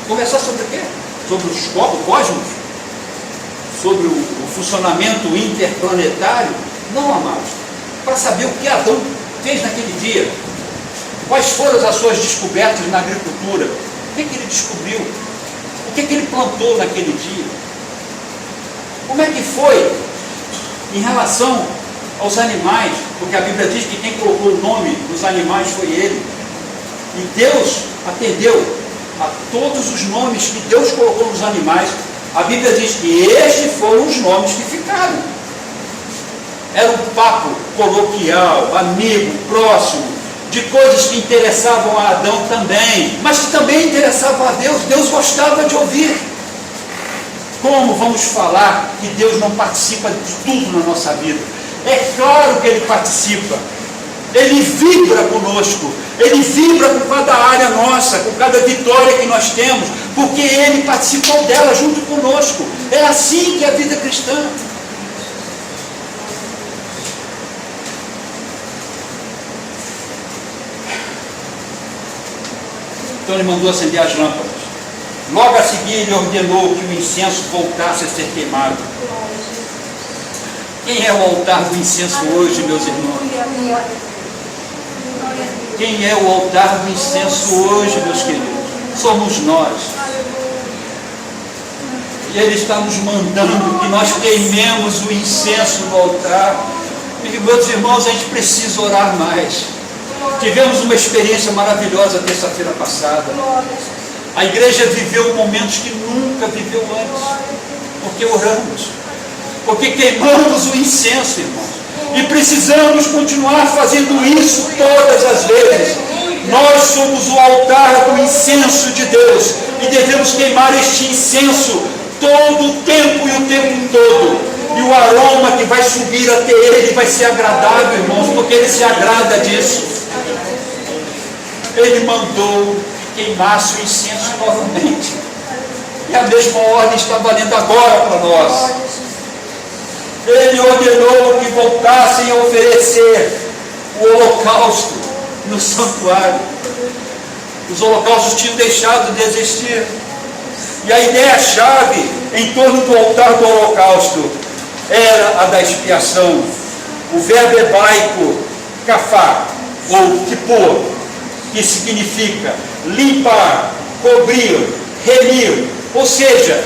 Conversar sobre o quê? Sobre o cosmos? Sobre o funcionamento interplanetário? Não, amados. Para saber o que Adão fez naquele dia. Quais foram as suas descobertas na agricultura? O que ele descobriu? O que ele plantou naquele dia? Como é que foi em relação aos animais? Porque a Bíblia diz que quem colocou o nome dos animais foi ele. E Deus atendeu a todos os nomes que Deus colocou nos animais. A Bíblia diz que estes foram os nomes que ficaram. Era um papo coloquial, amigo, próximo, de coisas que interessavam a Adão também, mas que também interessavam a Deus. Deus gostava de ouvir. Como vamos falar que Deus não participa de tudo na nossa vida? É claro que Ele participa. Ele vibra conosco, Ele vibra com cada área nossa, com cada vitória que nós temos, porque Ele participou dela junto conosco. É assim que é a vida cristã. Então Ele mandou acender as lâmpadas. Logo a seguir Ele ordenou que o incenso voltasse a ser queimado. Quem é o altar do incenso hoje, meus irmãos? Quem é o altar do incenso hoje, meus queridos? Somos nós. E Ele está nos mandando que nós queimemos o incenso no altar. E, meus irmãos, a gente precisa orar mais. Tivemos uma experiência maravilhosa terça-feira passada. A igreja viveu momentos que nunca viveu antes. Porque oramos. Porque queimamos o incenso, irmãos. E precisamos continuar fazendo isso todas as vezes. Nós somos o altar do incenso de Deus. E devemos queimar este incenso todo o tempo e o tempo todo. E o aroma que vai subir até Ele vai ser agradável, irmãos, porque Ele se agrada disso. Ele mandou que queimasse o incenso novamente. E a mesma ordem está valendo agora para nós. Ele ordenou que voltassem a oferecer o holocausto no santuário. Os holocaustos tinham deixado de existir. E a ideia-chave em torno do altar do holocausto era a da expiação. O verbo hebraico kafá, ou kippur, que significa limpar, cobrir, remir. Ou seja,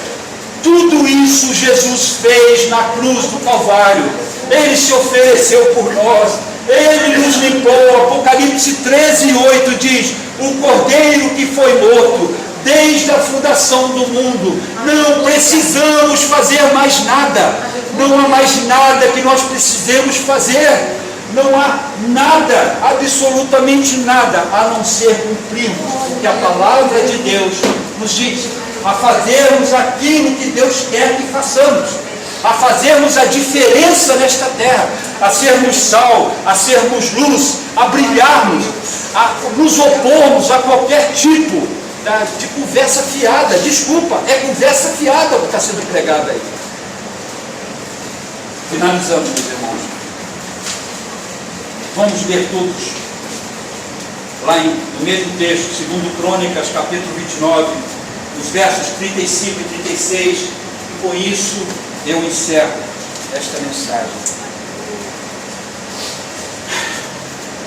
tudo isso Jesus fez na cruz do Calvário. Ele se ofereceu por nós. Ele nos limpou. Apocalipse 13:8 diz: o cordeiro que foi morto desde a fundação do mundo. Não precisamos fazer mais nada. Não há mais nada que nós precisemos fazer. Não há nada, absolutamente nada, a não ser cumprirmos o que a palavra de Deus nos diz. A fazermos aquilo que Deus quer que façamos, a fazermos a diferença nesta terra, a sermos sal, a sermos luz, a brilharmos, a nos opormos a qualquer tipo de conversa fiada. Desculpa, é conversa fiada o que está sendo pregado aí. Finalizamos, meus irmãos. Vamos ler todos, lá no mesmo texto, 2 Crônicas, capítulo 29, os versos 35 e 36, e com isso eu encerro esta mensagem.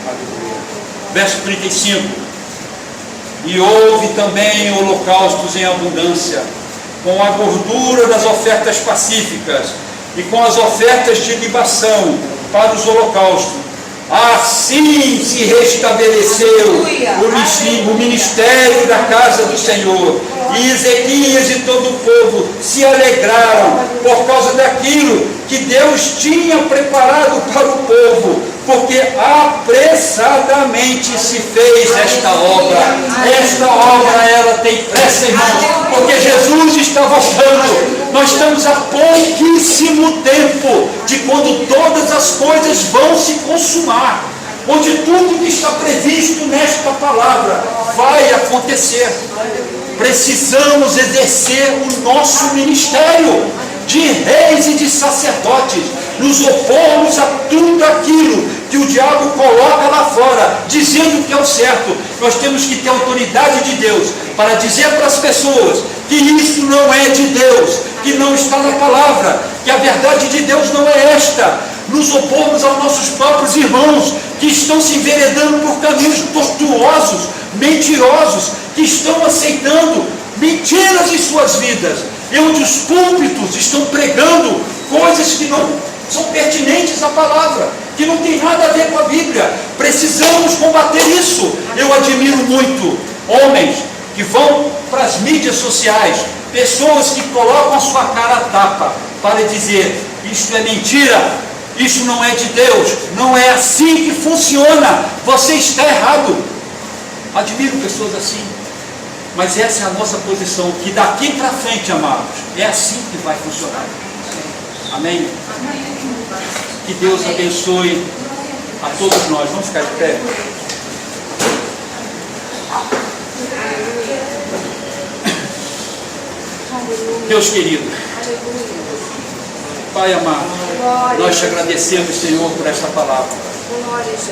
Aleluia. Verso 35: e houve também holocaustos em abundância, com a gordura das ofertas pacíficas e com as ofertas de libação para os holocaustos. Assim se restabeleceu o ministério da casa do Senhor. E Ezequias e todo o povo se alegraram por causa daquilo que Deus tinha preparado para o povo, porque apressadamente se fez esta obra. Esta obra, ela tem pressa, irmãos, porque Jesus está voltando. Nós estamos a pouquíssimo tempo de quando todas as coisas vão se consumar, onde tudo que está previsto nesta palavra vai acontecer. Precisamos exercer o nosso ministério de reis e de sacerdotes, nos opormos a tudo aquilo que o diabo coloca lá fora, dizendo que é o certo. Nós temos que ter autoridade de Deus para dizer para as pessoas que isso não é de Deus, que não está na palavra, que a verdade de Deus não é esta. Nos opormos aos nossos próprios irmãos que estão se enveredando por caminhos tortuosos, mentirosos, que estão aceitando mentiras em suas vidas, e onde os púlpitos estão pregando coisas que não são pertinentes à palavra, que não tem nada a ver com a Bíblia. Precisamos combater isso. Eu admiro muito homens que vão para as mídias sociais, pessoas que colocam a sua cara a tapa para dizer: isto é mentira, isso não é de Deus, não é assim que funciona, você está errado. Admiro pessoas assim, mas essa é a nossa posição, que daqui para frente, amados, é assim que vai funcionar. Amém? Que Deus abençoe a todos nós. Vamos ficar de pé? Deus querido, Pai amado, nós te agradecemos, Senhor, por esta palavra.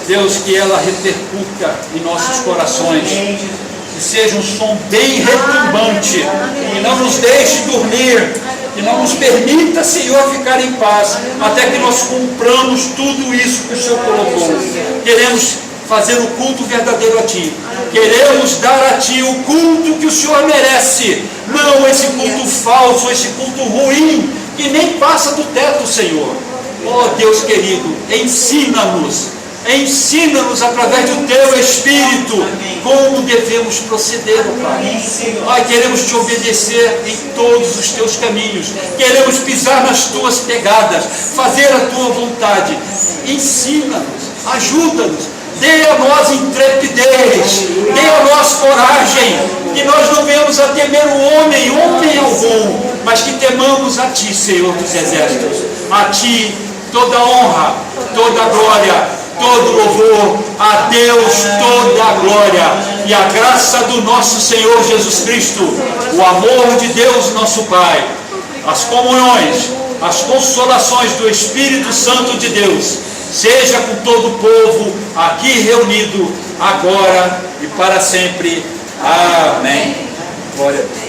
Deus, que ela repercuta em nossos corações, que seja um som bem retumbante, que não nos deixe dormir, que não nos permita, Senhor, ficar em paz, até que nós cumpramos tudo isso que o Senhor colocou. Queremos fazer o culto verdadeiro a Ti. Queremos dar a Ti o culto que o Senhor merece, não esse culto falso, esse culto ruim, que nem passa do teto, Senhor. Oh Deus querido, ensina-nos através do Teu Espírito como devemos proceder, oh Pai. Pai, queremos Te obedecer em todos os Teus caminhos, queremos pisar nas Tuas pegadas, fazer a Tua vontade. Ensina-nos, ajuda-nos, dê a nós intrepidez, dê a nós coragem, que nós não venhamos a temer o homem algum, mas que temamos a Ti, Senhor dos Exércitos. A Ti toda honra, toda glória, todo louvor, a Deus toda a glória, e a graça do nosso Senhor Jesus Cristo, o amor de Deus nosso Pai, as comunhões, as consolações do Espírito Santo de Deus, seja com todo o povo aqui reunido, agora e para sempre. Amém. Glória a Deus.